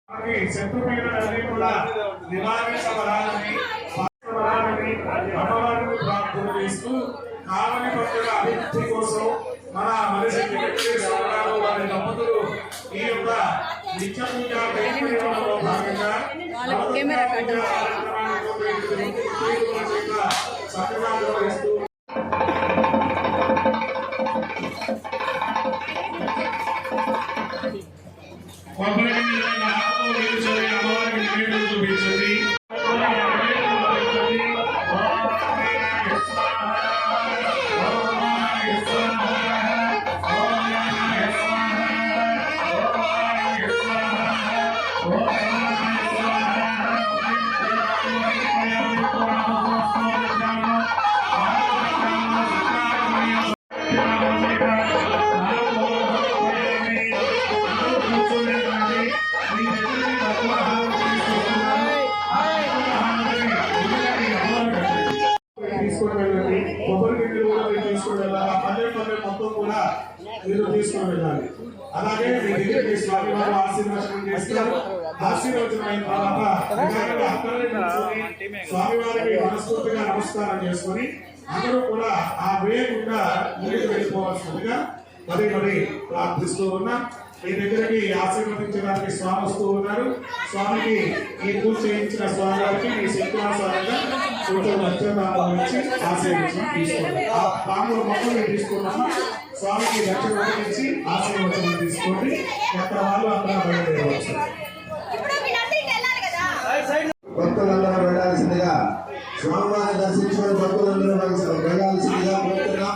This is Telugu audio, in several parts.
శత్రుపీడలన్నీ కూడా నివారించబడాలని అమ్మవారిని ప్రార్థన చేస్తూ కావని పట్టుల అభివృద్ధి కోసం మన మనిషి వారి దంపతులు ఈ యొక్క నిత్య పూజ నిర్వహణలో భాగంగా చక్కగా నిర్వహిస్తూ మొత్తం కూడా మీరు తీసుకొని వెళ్ళాలి. అలాగే మీ దగ్గరికి స్వామి వారు ఆశీర్వచనం చేస్తారు. ఆశీర్వచనం అయిన తర్వాత స్వామివారికి మనస్ఫూర్తిగా నమస్కారం చేసుకొని అందరూ కూడా ఆ వేయకుండా ముందుకు వెళ్ళిపోవాల్సిందిగా మరి ప్రార్థిస్తూ ఉన్నాం. మీ దగ్గరికి ఆశీర్వదించడానికి స్వామి వస్తూ ఉన్నారు. స్వామికి ఈ పూజ చేయించిన స్వామి వారికి మీ శక్తివాసాలుగా వచ్చి ఆశీర్వచనం తీసుకోండి. ఆ పాముల మొక్కలు తీసుకున్నాము. స్వామికి దక్షిణ ఇచ్చి ఆశీర్వచనం తీసుకోండి. ఎక్కడ వాళ్ళు అక్కడ బయలుదేరవచ్చు. భక్తులందరూ వెళ్ళాల్సిందిగా స్వామివారిని దర్శించుకుని భక్తులందరూ వెళ్ళాల్సిందిగా కోరుతున్నాం.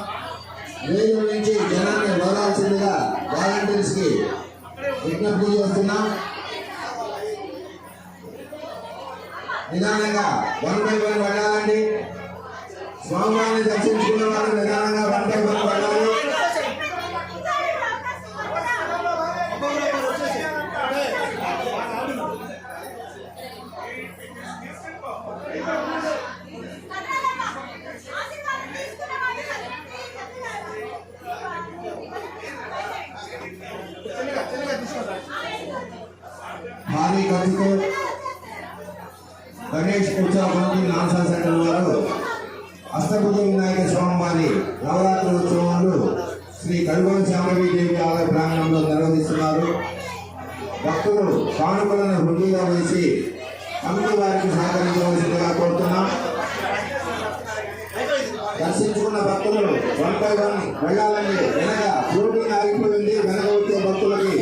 వేరు నుంచి జనాన్ని వదలాల్సిందిగా వాలంటీర్స్ కి విజ్ఞప్తి చేస్తున్నాం. నిదానంగా 1 by 1 వెళ్ళాలండి. స్వామివారిని దర్శించుకున్న వాళ్ళు నిదానంగా 1 by 1 వెళ్ళాలి. భారీ ఖర్చుతో గణేష్ ఉత్సవ కమిటీ నాన్సా సెంటర్ వారు అష్టభుజ వినాయక స్వామివారి నవరాత్రి ఉత్సవాలు శ్రీ కడుగోలు శ్యామదేవి ఆలయ ప్రాంగణంలో నిర్వహిస్తున్నారు. భక్తులు కానుకలను హుండీగా వేసి కమిటీ వారికి సహకరించవలసిందిగా కోరుతున్నాం. దర్శించుకున్న భక్తులు 1 by 1 వెళ్ళాలని. వెనక షూటింగ్ ఆగిపోయింది. వెనక వచ్చే భక్తులకి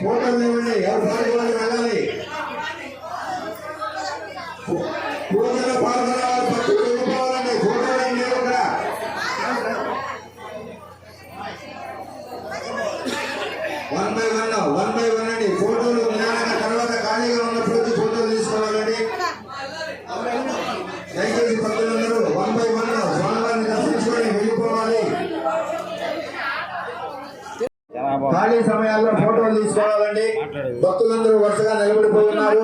ఫోటోలు ఇవ్వండి. ఎవరు పాల్గొని వెళ్ళాలి. పూజలో పాల్గొనే వారు భక్తులు వెళ్ళిపోవాలండి. ఫోటోలు ఏం లేవు ఇక్కడ. వన్ బై వన్ అండి. ఫోటోలు నిదానంగా తర్వాత ఖాళీగా ఉన్నప్పుడు ఫోటోలు తీసుకోవాలండి. దయచేసి భక్తులందరూ 1 by 1 స్వామివారిని దర్శించుకొని వెళ్ళిపోవాలి. ఖాళీ సమయాల్లో ఫోటోలు తీసుకోవాలండి. భక్తులందరూ వరుసగా నిలబడిపోతున్నారు.